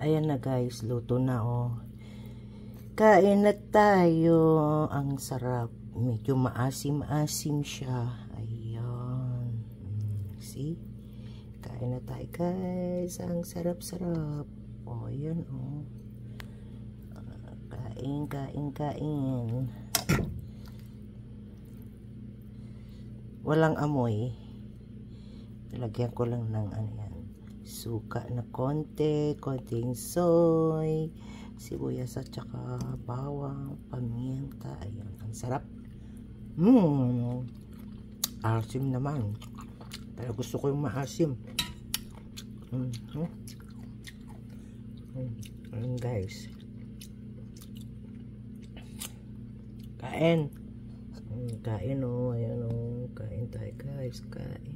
Ayan na guys, luto na oh. Kain na tayo. Ang sarap. Medyo maasim-asim siya. Ayan. See? Kain na tayo guys. Ang sarap-sarap. Oh, ayan oh. Kain, kain, kain. Walang amoy. Lagyan ko lang ng ano yan. Suka na konting soy, sibuyas at saka bawang, paminta. Ayan, ang sarap. Asim naman. Pero gusto ko yung maasim. Ayan guys. Kain. Kain oh, ayan oh. Kain tayo guys, kain.